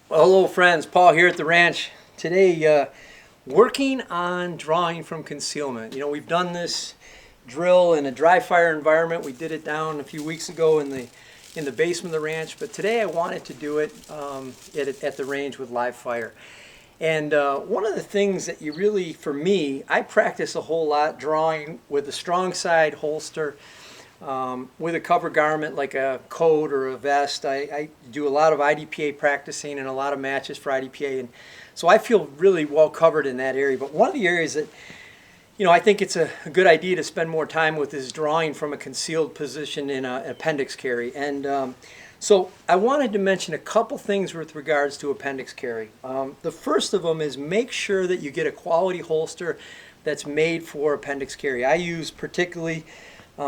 Well, hello friends, Paul here at the ranch. Today, working on drawing from concealment. You know, we've done this drill in a dry fire environment. We did it down a few weeks ago in the basement of the ranch, but today I wanted to do it at the range with live fire. And one of the things that you really, for me, I practice a whole lot drawing with a strong side holster, with a cover garment like a coat or a vest. I do a lot of IDPA practicing and a lot of matches for IDPA, and so I feel really well covered in that area. But one of the areas that, you know, I think it's a good idea to spend more time with is drawing from a concealed position in an appendix carry. And so I wanted to mention a couple things with regards to appendix carry. The first of them is make sure that you get a quality holster that's made for appendix carry. I use particularly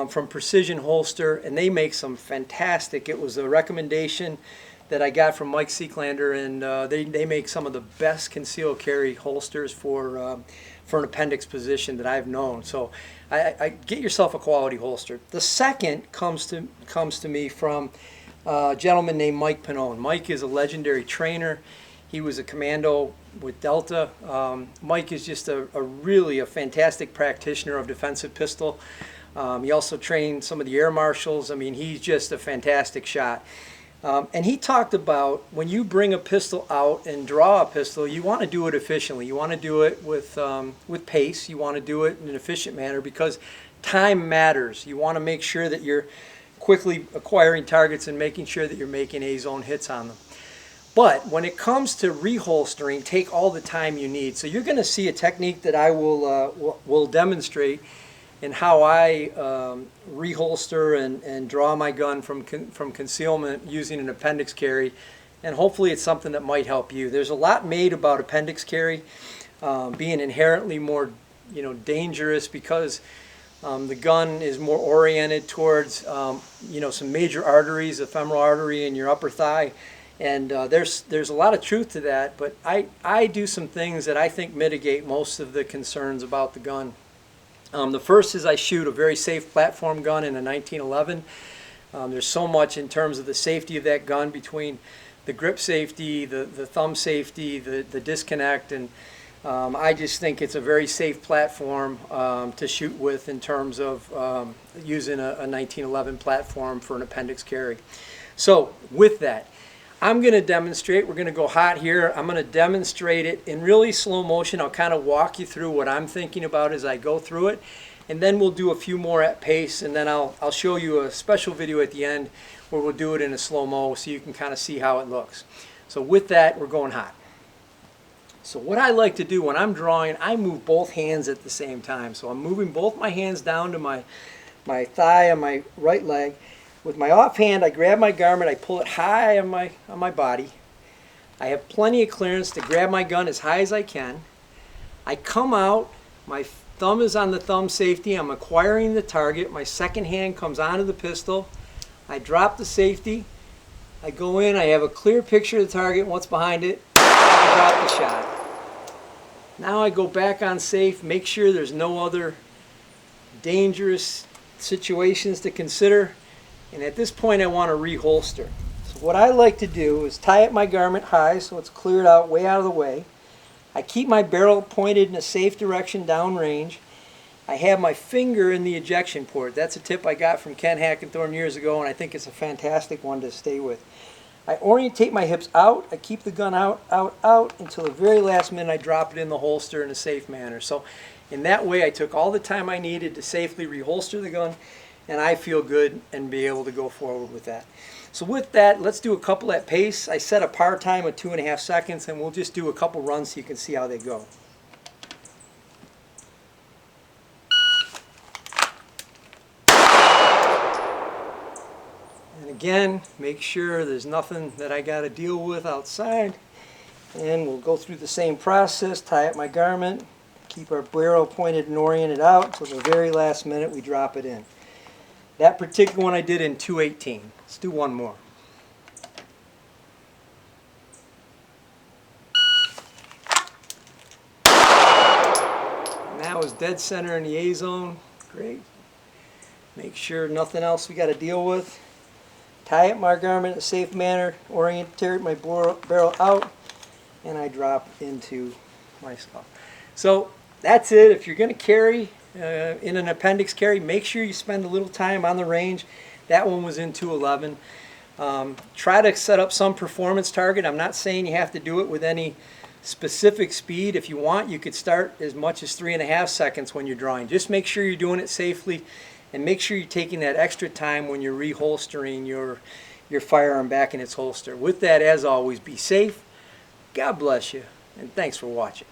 from Precision Holster, and they make some fantastic. It was a recommendation that I got from Mike Seeklander, and they make some of the best concealed carry holsters for an appendix position that I've known. So I get yourself a quality holster. The second comes to me from a gentleman named Mike Pannone. Mike is a legendary trainer. He was a commando with Delta. Mike is just really a fantastic practitioner of defensive pistol. He also trained some of the air marshals. I mean, he's just a fantastic shot. And he talked about when you bring a pistol out and draw a pistol, you want to do it efficiently. You want to do it with pace. You want to do it in an efficient manner because time matters. You want to make sure that you're quickly acquiring targets and making sure that you're making A-zone hits on them. But when it comes to reholstering, take all the time you need. So you're going to see a technique that I will demonstrate in how I reholster and draw my gun from concealment using an appendix carry, and hopefully it's something that might help you. There's a lot made about appendix carry being inherently more, dangerous because the gun is more oriented towards, some major arteries, the femoral artery in your upper thigh, and there's a lot of truth to that. But I do some things that I think mitigate most of the concerns about the gun. The first is I shoot a very safe platform gun in a 1911. There's so much in terms of the safety of that gun between the grip safety, the thumb safety, the disconnect, and I just think it's a very safe platform to shoot with in terms of using a 1911 platform for an appendix carry. So with that, I'm going to demonstrate. We're going to go hot here. I'm going to demonstrate it in really slow motion. I'll kind of walk you through what I'm thinking about as I go through it, and then we'll do a few more at pace, and then I'll show you a special video at the end where we'll do it in a slow-mo so you can kind of see how it looks. So with that, we're going hot. So what I like to do when I'm drawing, I move both hands at the same time. So I'm moving both my hands down to my thigh on my right leg. With my offhand, I grab my garment, I pull it high on my body. I have plenty of clearance to grab my gun as high as I can. I come out, my thumb is on the thumb safety, I'm acquiring the target, my second hand comes onto the pistol, I drop the safety, I go in, I have a clear picture of the target and what's behind it, I drop the shot. Now I go back on safe, make sure there's no other dangerous situations to consider. And at this point I want to reholster. So what I like to do is tie up my garment high so it's cleared out, way out of the way. I keep my barrel pointed in a safe direction downrange. I have my finger in the ejection port. That's a tip I got from Ken Hackenthorne years ago, and I think it's a fantastic one to stay with. I orientate my hips out. I keep the gun out until the very last minute I drop it in the holster in a safe manner. So in that way I took all the time I needed to safely reholster the gun, and I feel good and be able to go forward with that. So with that, let's do a couple at pace. I set a par time of 2.5 seconds, and we'll just do a couple runs so you can see how they go. And again, make sure there's nothing that I got to deal with outside. And we'll go through the same process, tie up my garment, keep our barrel pointed and oriented out until the very last minute we drop it in. That particular one I did in 2:18. Let's do one more. And that was dead center in the A zone. Great. Make sure nothing else we got to deal with. tie up my garment in a safe manner, orientate my barrel out, and I drop into my skull. So that's it. If you're going to carry in an appendix carry, make sure you spend a little time on the range. That one was in 211. Try to set up some performance target. I'm not saying you have to do it with any specific speed. If you want, you could start as much as 3.5 seconds when you're drawing. Just make sure you're doing it safely, and make sure you're taking that extra time when you're reholstering your firearm back in its holster. With that, as always, be safe. God bless you, and thanks for watching.